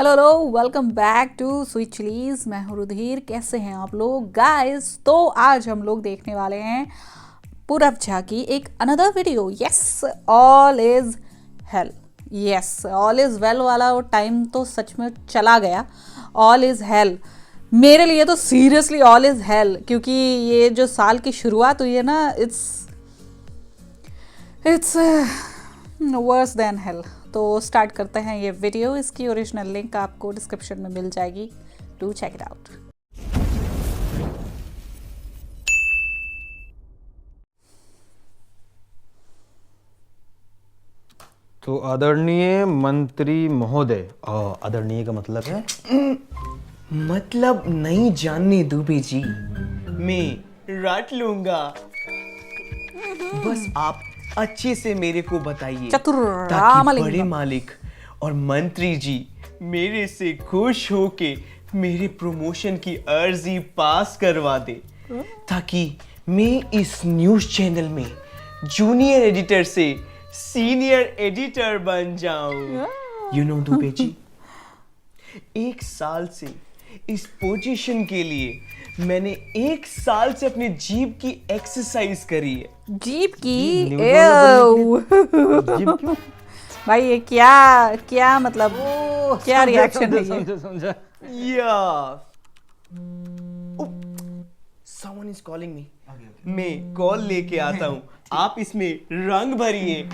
Hello hello, welcome back to sweet chillies. मैं हूँ रुधिर। कैसे हैं आप लोग गाइस? तो आज हम लोग देखने वाले हैं पूरब झा की एक another video. Yes, all is hello. Yes, all is well वाला वो टाइम तो सच में चला गया। ऑल इज हेल मेरे लिए तो सीरियसली ऑल इज हेल, क्योंकि ये जो साल की शुरुआत हुई है ना, इट्स वर्स देन हेल। तो स्टार्ट करते हैं ये वीडियो। इसकी ओरिजिनल लिंक आपको डिस्क्रिप्शन में मिल जाएगी, टू चेक इट आउट। तो आदरणीय मंत्री महोदय, आदरणीय का मतलब है मतलब नहीं जानने दुबे जी, मैं रट लूंगा। बस आप अच्छे से मेरे को बताइए ताकि बड़े मालिक और मंत्री जी मेरे से खुश होके मेरे प्रमोशन की अर्जी पास करवा दे, ताकि मैं इस न्यूज़ चैनल में जूनियर एडिटर से सीनियर एडिटर बन जाऊं। यू नो दुबे जी, 1 साल से इस पोजीशन के लिए मैंने 1 साल से अपनी जीभ की एक्सरसाइज करी है। जीप की? जीप क्यों? भाई ये क्या क्या मतलब, क्या रिएक्शन है ये? समझा। या समवन इज कॉलिंग मी। मैं कॉल लेके आता हूँ, आप इसमें रंग भरिए।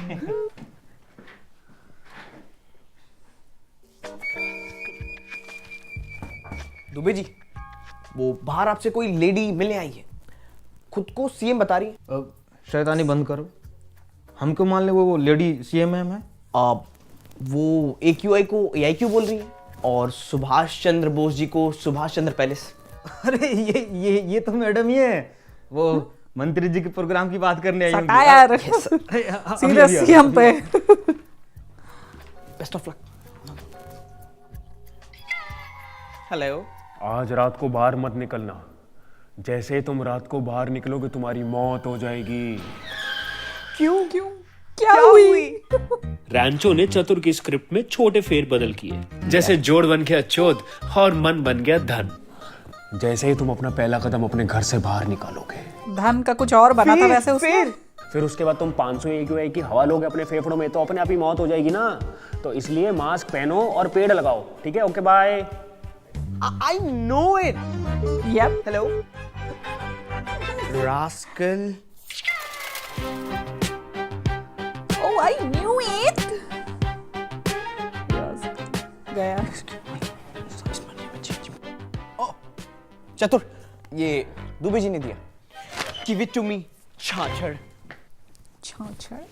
दुबे जी, वो बाहर आपसे कोई लेडी मिलने आई है, खुद को सीएम बता रही है। शैतानी बंद करो। हमको मान ले वो लेडी सीएमएम है। वो AQI को AIQ बोल रही है और सुभाष चंद्र बोस जी को सुभाष चंद्र पैलेस। अरे ये तो मैडम ही है, वो मंत्री जी के प्रोग्राम की बात करने आई होंगी। सटा यार, सीरियसली हम पे। Best of luck. हेलो। आज रात को बाहर मत निकलना। जैसे तुम रात को बाहर निकलोगे तुम्हारी मौत हो जाएगी। क्यों? क्या हुई? रैंचो ने चतुर की स्क्रिप्ट में छोटे फेरबदल किए, जैसे जोड़ बन गया चोद और मन बन गया धन। जैसे ही तुम अपना पहला कदम अपने घर से बाहर निकालोगे, धन का कुछ और बना था वैसे उसमें। फिर उसके बाद तुम 500 AQI की हवा लोगे अपने फेफड़ों में, तो अपने आप ही मौत हो जाएगी ना। तो इसलिए मास्क पहनो और पेड़ लगाओ, ठीक है? Okay bye. I know it. Yep. Hello. Rascal. Oh, I knew it. Yes. गया। Oh, चतुर, ये दुबे जी ने दिया। Give it to me, छाछड़। छाछड़।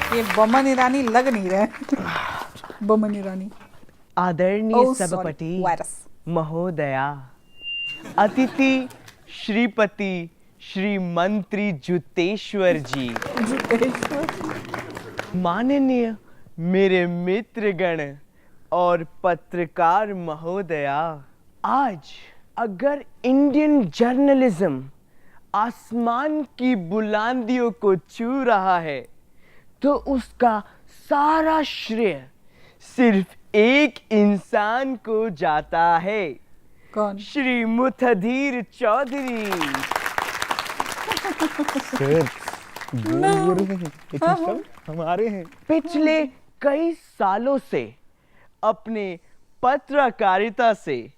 ये बमन ईरानी लग नहीं रहे। बमन ईरानी। आदरणीय सभापति महोदया, अतिथि श्रीपति श्री मंत्री जुतेश्वर जी, माननीय मेरे मित्रगण और पत्रकार महोदया, आज अगर इंडियन जर्नलिज्म आसमान की बुलंदियों को छू रहा है, तो उसका सारा श्रेय सिर्फ एक इंसान को जाता है। कौन? श्री मुथधीर चौधरी। हमारे हैं। पिछले कई सालों से अपने पत्रकारिता से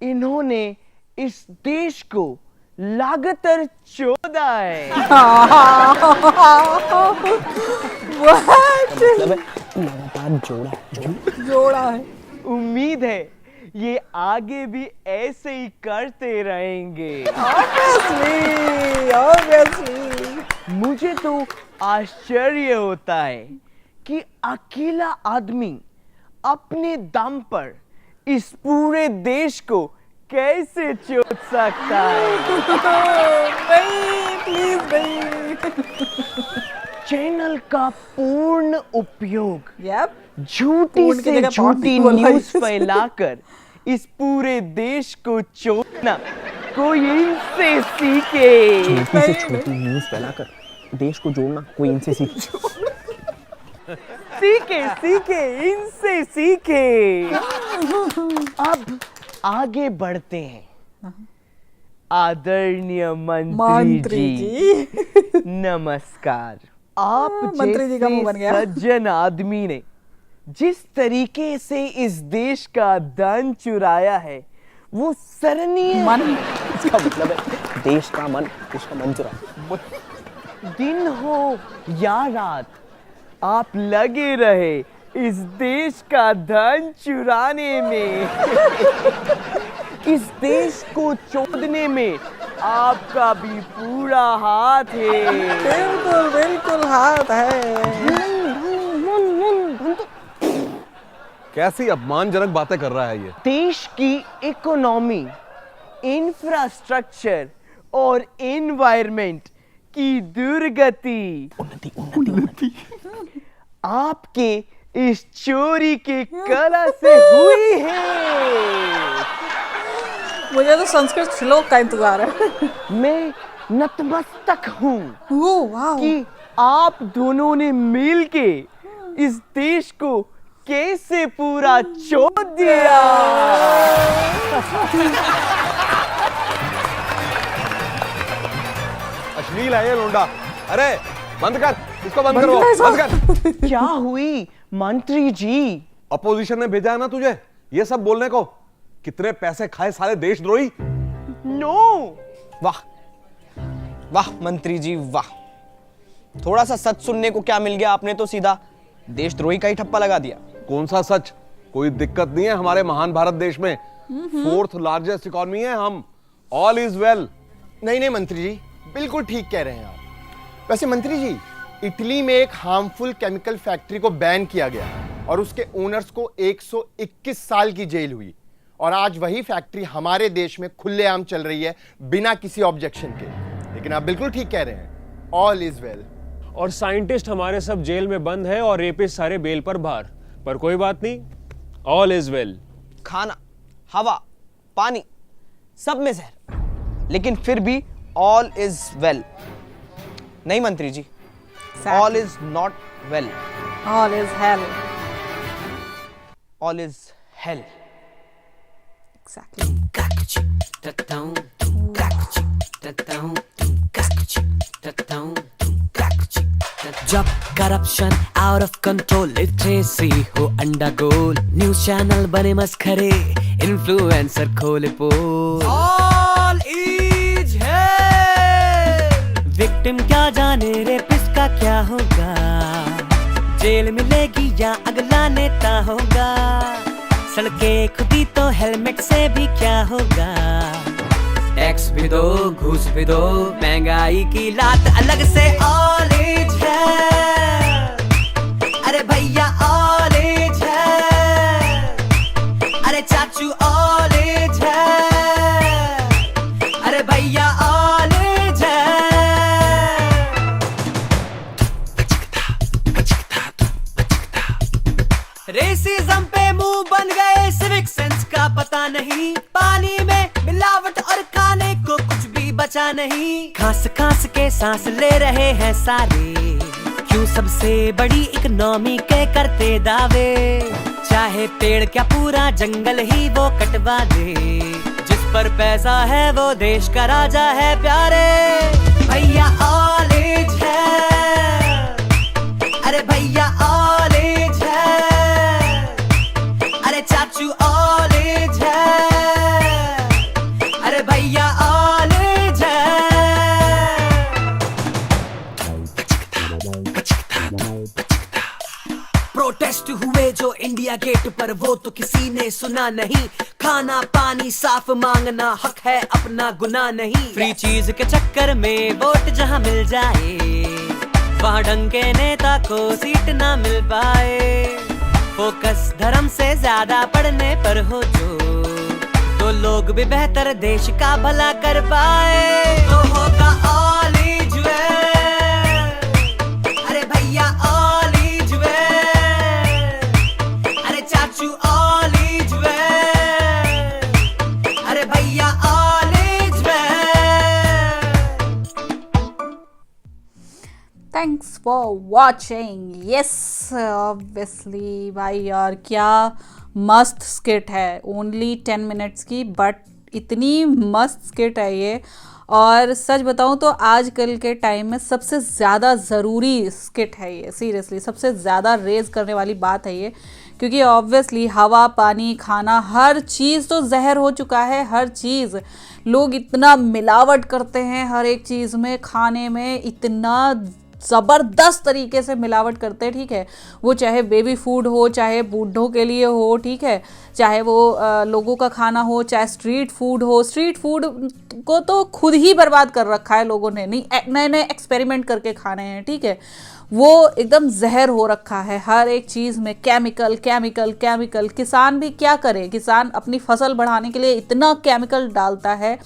इन्होंने इस देश को लगातार चोदा है। लगातार जोड़ा है। उम्मीद है ये आगे भी ऐसे ही करते रहेंगे। Obviously. मुझे तो आश्चर्य होता है कि अकेला आदमी अपने दम पर इस पूरे देश को कैसे चोद सकता है। नहीं, प्लीज नहीं। चैनल का पूर्ण उपयोग Yep. झूठी पूर्ण की से जगह झूठी बहुत न्यूज़ फैलाकर इस पूरे देश को चोदना कोई इनसे सीखे। छोटी से छोटी न्यूज़ फैलाकर देश को जोड़ना कोई इनसे सीखे। सीखे सीखे इनसे सीखे। अब आगे बढ़ते हैं। आदरणीय मंत्री जी नमस्कार। आप मंत्री जी का मुंह बन गया। सज्जन आदमी ने जिस तरीके से इस देश का धन चुराया है वो सराहनीय मन इसका मतलब है देश का मन, उसका मन चुरा। दिन हो या रात आप लगे रहे इस देश का धन चुराने में। इस देश को चोदने में आपका भी पूरा हाथ है। बिल्कुल बिल्कुल हाथ है। कैसी अपमानजनक बातें कर रहा है ये। देश की इकोनॉमी, इंफ्रास्ट्रक्चर और एनवायरनमेंट की दुर्गति आपके इस चोरी के कला से हुई है। मुझे तो संस्कृत श्लोक का इंतजार है। मैं नतमस्तक हूँ ओह वाह। कि आप दोनों ने मिलके इस देश को कैसे पूरा चोद दिया। अश्लील है ये लोंडा। अरे बंद कर, इसको बंद करो, बंद कर। क्या हुई मंत्री जी? अपोजिशन ने भेजा है ना तुझे ये सब बोलने को। कितने पैसे खाए सारे देशद्रोही। नो। वाह वाह मंत्री जी वाह, थोड़ा सा सच सुनने को क्या मिल गया, आपने तो सीधा देशद्रोही का ही ठप्पा लगा दिया। कौन सा सच? कोई दिक्कत नहीं है हमारे महान भारत देश में। 4th लार्जेस्ट इकोनॉमी है हम। All is well. नहीं नहीं मंत्री जी, बिल्कुल ठीक कह रहे हैं आप। वैसे मंत्री जी, इटली में एक हार्मफुल केमिकल फैक्ट्री को बैन किया गया और उसके ओनर्स को 121 साल की जेल हुई, और आज वही फैक्ट्री हमारे देश में खुलेआम चल रही है बिना किसी ऑब्जेक्शन के। लेकिन आप बिल्कुल ठीक कह रहे हैं, ऑल इज वेल। और साइंटिस्ट हमारे सब जेल में बंद है और रेपिस्ट सारे बेल पर बाहर, पर कोई बात नहीं, ऑल इज वेल। खाना, हवा, पानी, सब में जहर, लेकिन फिर भी ऑल इज वेल। नहीं मंत्री ji, all is not well, all is hell. All is hell. Exactly. जब corruption out of control, literacy हो अंडा गोल, न्यूज चैनल बने मस्खरे, इन्फ्लुएंसर खोले पोल, ऑल इज हेल। विक्टिम क्या जाने रेपिस्ट का क्या होगा, जेल मिलेगी या अगला नेता होगा, सड़कें खुदी तो हेलमेट से भी क्या होगा, टैक्स भी दो घूस भी दो, महंगाई की लात अलग से। ऑल इज है, अरे भैया ऑल इज है, अरे चाचू ऑल इज है, अरे भैया ऑल इज है। रेसिज्म पे मुंह बन गए, सिविक सेंस का पता नहीं, पानी में मिलावट और खाने को कुछ भी बचा नहीं, खास खास के सांस ले रहे हैं सारे, क्यों सबसे बड़ी इकोनॉमी के करते दावे, चाहे पेड़ क्या पूरा जंगल ही वो कटवा दे, जिस पर पैसा है वो देश का राजा है प्यारे, भैया ऑल इज है, अरे भैया ऑल इज है, अरे चाचू ऑल इज है, अरे भैया ऑल इज है। प्रोटेस्ट हुए जो इंडिया गेट पर, वो तो किसी ने सुना नहीं, खाना पानी साफ मांगना हक है अपना गुनाह नहीं, फ्री चीज के चक्कर में वोट जहां मिल जाए, वहां ढंग के नेता को सीट ना मिल पाए, फोकस धर्म से ज्यादा पढ़ने पर हो जो, तो लोग भी बेहतर देश का भला कर पाए, तो होगा ऑल इज वेल, अरे भैया ऑल इज वेल, अरे चाचू ऑल इज वेल, अरे भैया all is well. Thanks for watching. Yes obviously भाई यार, क्या मस्त स्किट है, ओनली 10 मिनट्स की, बट इतनी मस्त स्किट है ये। और सच बताऊं तो आजकल के टाइम में सबसे ज़्यादा ज़रूरी स्किट है ये, सीरियसली सबसे ज़्यादा रेज करने वाली बात है ये, क्योंकि ऑब्वियसली हवा, पानी, खाना, हर चीज़ तो जहर हो चुका है। हर चीज़, लोग इतना मिलावट करते हैं हर एक चीज़ में, खाने में इतना ज़बरदस्त तरीके से मिलावट करते हैं, ठीक है। वो चाहे बेबी फूड हो, चाहे बूढ़ों के लिए हो, ठीक है, चाहे वो लोगों का खाना हो, चाहे स्ट्रीट फूड हो। स्ट्रीट फूड को तो खुद ही बर्बाद कर रखा है लोगों ने, नहीं नए नए एक्सपेरिमेंट करके खाने हैं, ठीक है। वो एकदम जहर हो रखा है, हर एक चीज़ में केमिकल केमिकल केमिकल। किसान भी क्या करे, किसान अपनी फसल बढ़ाने के लिए इतना केमिकल डालता है,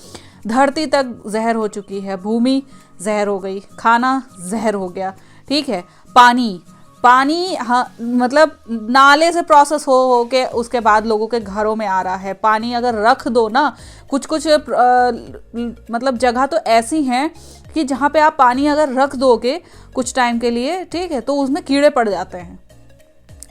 धरती तक जहर हो चुकी है, भूमि जहर हो गई, खाना जहर हो गया, ठीक है। पानी हाँ, मतलब नाले से प्रोसेस हो के उसके बाद लोगों के घरों में आ रहा है। पानी अगर रख दो ना, कुछ मतलब जगह तो ऐसी हैं कि जहाँ पे आप पानी अगर रख दोगे कुछ टाइम के लिए, ठीक है, तो उसमें कीड़े पड़ जाते हैं।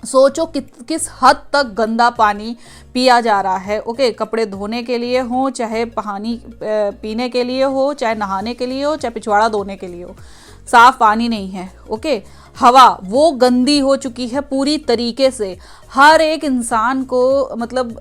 सोचो किस हद तक गंदा पानी पिया जा रहा है। ओके, कपड़े धोने के लिए हो, चाहे पानी पीने के लिए हो, चाहे नहाने के लिए हो, चाहे पिछवाड़ा धोने के लिए हो, साफ पानी नहीं है। ओके, हवा वो गंदी हो चुकी है पूरी तरीके से। हर एक इंसान को मतलब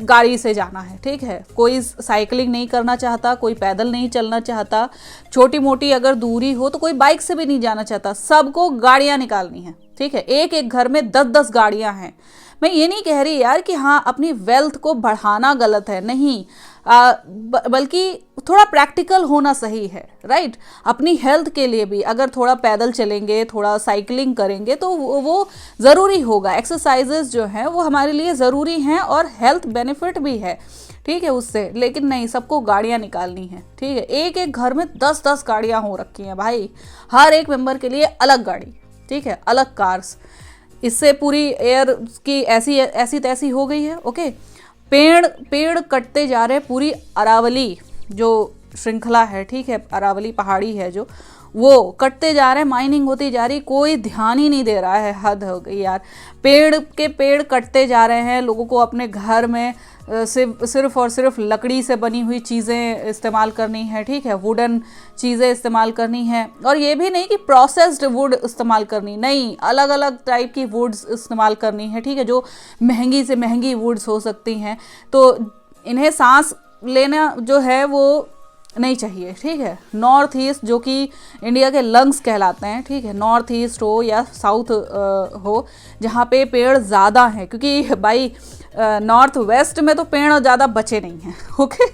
गाड़ी से जाना है, ठीक है, कोई साइकिलिंग नहीं करना चाहता, कोई पैदल नहीं चलना चाहता, छोटी मोटी अगर दूरी हो तो कोई बाइक से भी नहीं जाना चाहता, सबको गाड़ियां निकालनी है, ठीक है। एक एक घर में 10-10 गाड़ियां हैं। मैं ये नहीं कह रही यार कि हाँ अपनी वेल्थ को बढ़ाना गलत है, नहीं, बल्कि थोड़ा प्रैक्टिकल होना सही है, राइट। अपनी हेल्थ के लिए भी अगर थोड़ा पैदल चलेंगे, थोड़ा साइकिलिंग करेंगे तो वो ज़रूरी होगा। एक्सरसाइजेस जो हैं वो हमारे लिए ज़रूरी हैं और हेल्थ बेनिफिट भी है, ठीक है, उससे। लेकिन नहीं, सबको गाड़ियाँ निकालनी है, ठीक है। एक एक घर में 10-10 गाड़ियाँ हो रखी हैं भाई, हर एक मेंबर के लिए अलग गाड़ी, ठीक है, अलग कार्स। इससे पूरी एयर की ऐसी तैसी हो गई है। ओके, पेड़ कटते जा रहे हैं, पूरी अरावली जो श्रृंखला है, ठीक है, अरावली पहाड़ी है जो, वो कटते जा रहे हैं, माइनिंग होती जा रही, कोई ध्यान ही नहीं दे रहा है। हद हो गई यार, पेड़ कटते जा रहे हैं। लोगों को अपने घर में सिर्फ और सिर्फ लकड़ी से बनी हुई चीज़ें इस्तेमाल करनी है, ठीक है, वुडन चीज़ें इस्तेमाल करनी है। और ये भी नहीं कि प्रोसेस्ड वुड इस्तेमाल करनी, नहीं, अलग अलग टाइप की वुड्स इस्तेमाल करनी है, ठीक है, जो महंगी से महंगी वुड्स हो सकती हैं। तो इन्हें सांस लेना जो है वो नहीं चाहिए, ठीक है। नॉर्थ ईस्ट जो कि इंडिया के लंग्स कहलाते हैं, ठीक है, नॉर्थ ईस्ट हो या साउथ हो, जहाँ पे पेड़ ज़्यादा हैं, क्योंकि भाई नॉर्थ वेस्ट में तो पेड़ ज़्यादा बचे नहीं हैं। ओके,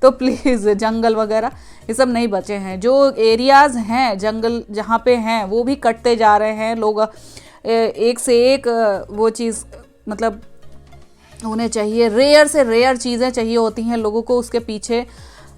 तो प्लीज़ जंगल वगैरह ये सब नहीं बचे हैं। जो एरियाज़ हैं जंगल जहाँ पे हैं वो भी कटते जा रहे हैं। लोग एक से एक वो चीज़ मतलब उन्हें चाहिए, रेयर से रेयर चीज़ें चाहिए होती हैं लोगों को, उसके पीछे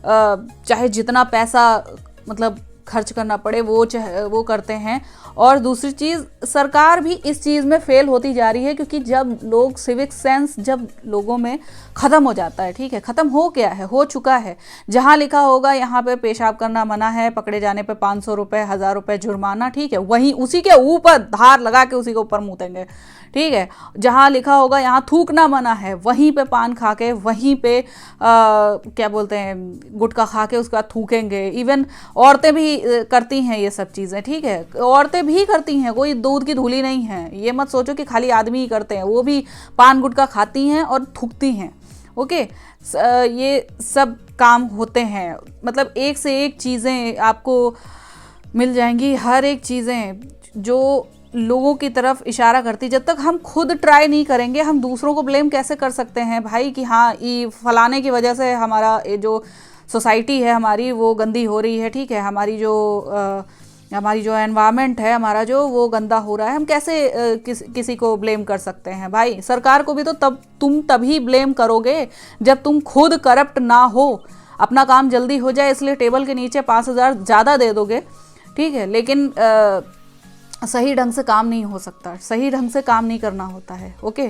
चाहे जितना पैसा मतलब खर्च करना पड़े वो करते हैं। और दूसरी चीज़, सरकार भी इस चीज़ में फेल होती जा रही है, क्योंकि जब लोग सिविक सेंस जब लोगों में ख़त्म हो जाता है, ठीक है, ख़त्म हो गया है, हो चुका है। जहाँ लिखा होगा यहाँ पे पेशाब करना मना है, पकड़े जाने पे 500 रुपये 1000 रुपये जुर्माना, ठीक है, वहीं उसी के ऊपर धार लगा के उसी के ऊपर मूतेंगे, ठीक है। जहाँ लिखा होगा यहाँ थूकना मना है, वहीं पे पान खा के, वहीं पे क्या बोलते हैं, गुटखा खा के उसके बाद थूकेंगे। इवन औरतें भी करती हैं ये सब चीज़ें, ठीक है, औरतें भी करती हैं, कोई दूध की धूली नहीं है। ये मत सोचो कि खाली आदमी ही करते हैं, वो भी पान गुटखा खाती हैं और थूकती हैं। ओके, ये सब काम होते हैं, मतलब एक से एक चीज़ें आपको मिल जाएंगी, हर एक चीज़ें जो लोगों की तरफ इशारा करती। जब तक हम खुद ट्राई नहीं करेंगे, हम दूसरों को ब्लेम कैसे कर सकते हैं भाई कि हाँ ये फलाने की वजह से हमारा ये जो सोसाइटी है हमारी वो गंदी हो रही है, ठीक है, हमारी जो एनवायरनमेंट है हमारा जो वो गंदा हो रहा है। हम कैसे किसी को ब्लेम कर सकते हैं भाई? सरकार को भी तो तुम तभी ब्लेम करोगे जब तुम खुद करप्ट ना हो, अपना काम जल्दी हो जाए इसलिए टेबल के नीचे 5000 ज़्यादा दे दोगे, ठीक है, लेकिन सही ढंग से काम नहीं हो सकता, सही ढंग से काम नहीं करना होता है। ओके,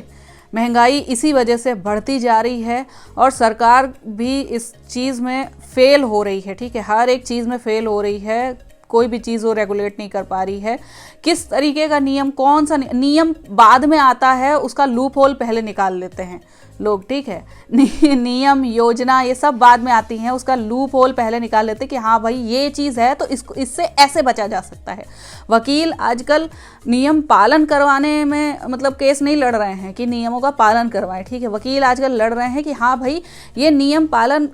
महंगाई इसी वजह से बढ़ती जा रही है और सरकार भी इस चीज़ में फेल हो रही है, ठीक है, हर एक चीज़ में फेल हो रही है। कोई भी चीज़ वो रेगुलेट नहीं कर पा रही है। किस तरीके का नियम, कौन सा नियम बाद में आता है, उसका लूप होल पहले निकाल लेते हैं लोग, ठीक है। नियम, योजना ये सब बाद में आती हैं, उसका लूप होल पहले निकाल लेते हैं कि हाँ भाई ये चीज़ है तो इससे ऐसे बचा जा सकता है। वकील आजकल नियम पालन करवाने में मतलब केस नहीं लड़ रहे हैं कि नियमों का पालन करवाएं, ठीक है। वकील आजकल लड़ रहे हैं कि हाँ भाई ये नियम पालन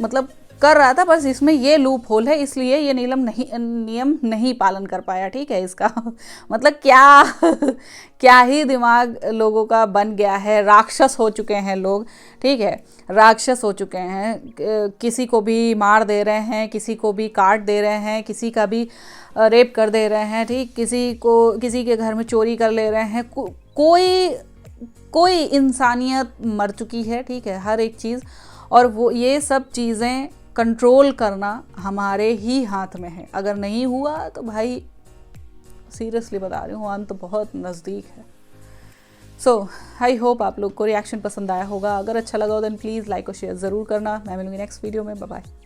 मतलब कर रहा था, बस इसमें ये लूप होल है इसलिए ये नियम नहीं पालन कर पाया, ठीक है। इसका मतलब क्या ही दिमाग लोगों का बन गया है। राक्षस हो चुके हैं लोग, ठीक है, राक्षस हो चुके हैं। किसी को भी मार दे रहे हैं, किसी को भी काट दे रहे हैं, किसी का भी रेप कर दे रहे हैं, ठीक, किसी के घर में चोरी कर ले रहे हैं। कोई इंसानियत मर चुकी है, ठीक है, हर एक चीज़। और वो ये सब चीज़ें कंट्रोल करना हमारे ही हाथ में है। अगर नहीं हुआ तो भाई सीरियसली बता रही हूँ, अंत बहुत नज़दीक है। सो आई होप आप लोग को रिएक्शन पसंद आया होगा। अगर अच्छा लगा हो देन प्लीज़ लाइक और शेयर ज़रूर करना। मैं मिलूंगी नेक्स्ट वीडियो में। Bye bye.